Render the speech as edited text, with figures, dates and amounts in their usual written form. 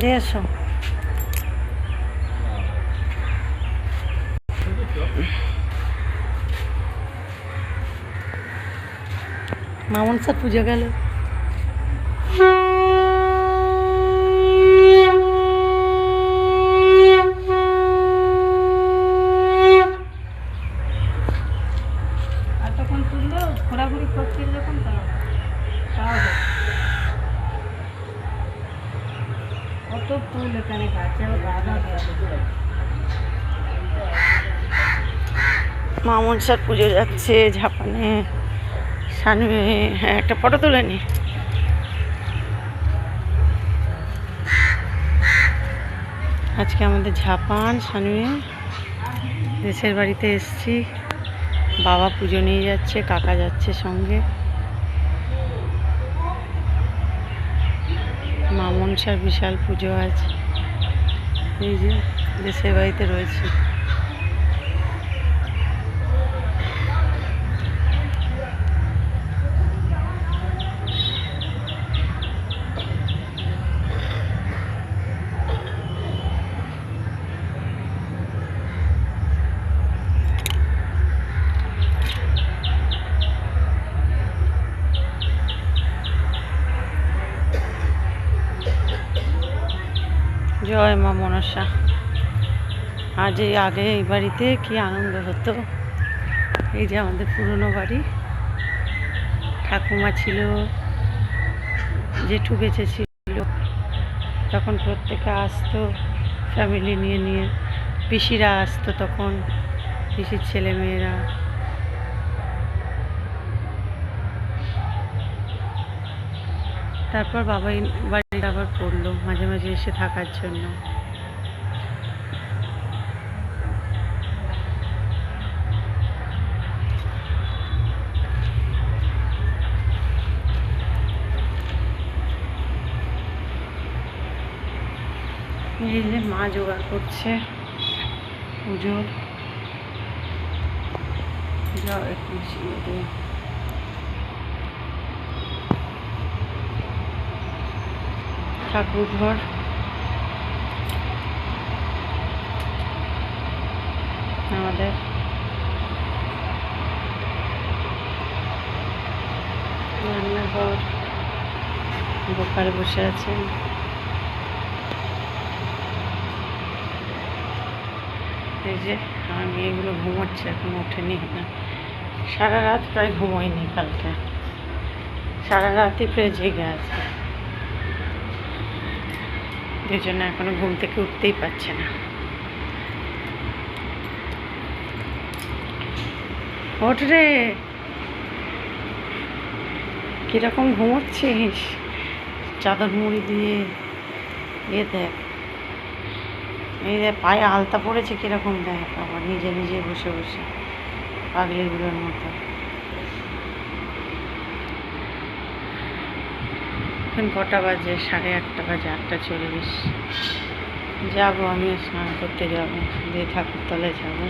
দিয়ে এসো। মামন স্যার পুজো গেল। এতক্ষণ তুললো ঘোরাঘুরি করছিল যখন তাও কত ফুল এখানে গাছে গাঁদা। মামন স্যার পুজো যাচ্ছে ঝাপানে। সানবে হ্যাঁ, একটা ফটো তুলে নি। আজকে আমাদের ঝাপান সানবে দেশের বাড়িতে এসছি। বাবা পুজো নিয়ে যাচ্ছে, কাকা যাচ্ছে সঙ্গে। মামন স্যার বিশাল পুজো আছে। এই যে দেশের বাড়িতে রয়েছে। জয় মা মনসা। আজ আগে এই বাড়িতে কি আনন্দ হতো। এই যে আমাদের পুরনো বাড়ি, ঠাকুমা ছিল, জেঠু বেঁচে ছিল, তখন প্রত্যেকে আসতো ফ্যামিলি নিয়ে নিয়ে। পিসিরা আসতো তখন, পিসির ছেলে মেয়েরা। তারপর বাবাই বাড়িটা আবার পড়লো মাঝে মাঝে এসে থাকার জন্য। এই যে মা জোগাড় করছে পুজোর। ঠাকুর ঘর আমাদের। রান্নাঘর, গোপাল বসে আছেন। এই যে আমার মেয়েগুলো ঘুমোচ্ছে, এখন ওঠেনি না। সারা রাত প্রায় ঘুমোয়নি কালকে, সারা রাতই প্রায় জেগে আছে। দুজনে এখনো ঘুম থেকে উঠতেই পারছে না। ওঠ রে, কিরকম ঘুমোচ্ছিস? চাদর মুড়ি দিয়ে। এ দেখ, এই যে পায়ে আলতা পড়েছে কিরকম, দেখ আবার নিজে নিজে বসে বসে পাগলিগুলোর মতো। এখন কটা বাজে? 8:30 বাজে, 8:40। যাবো, আমি স্নান করতে যাবো, দিয়ে ঠাকুরতলায় যাবো।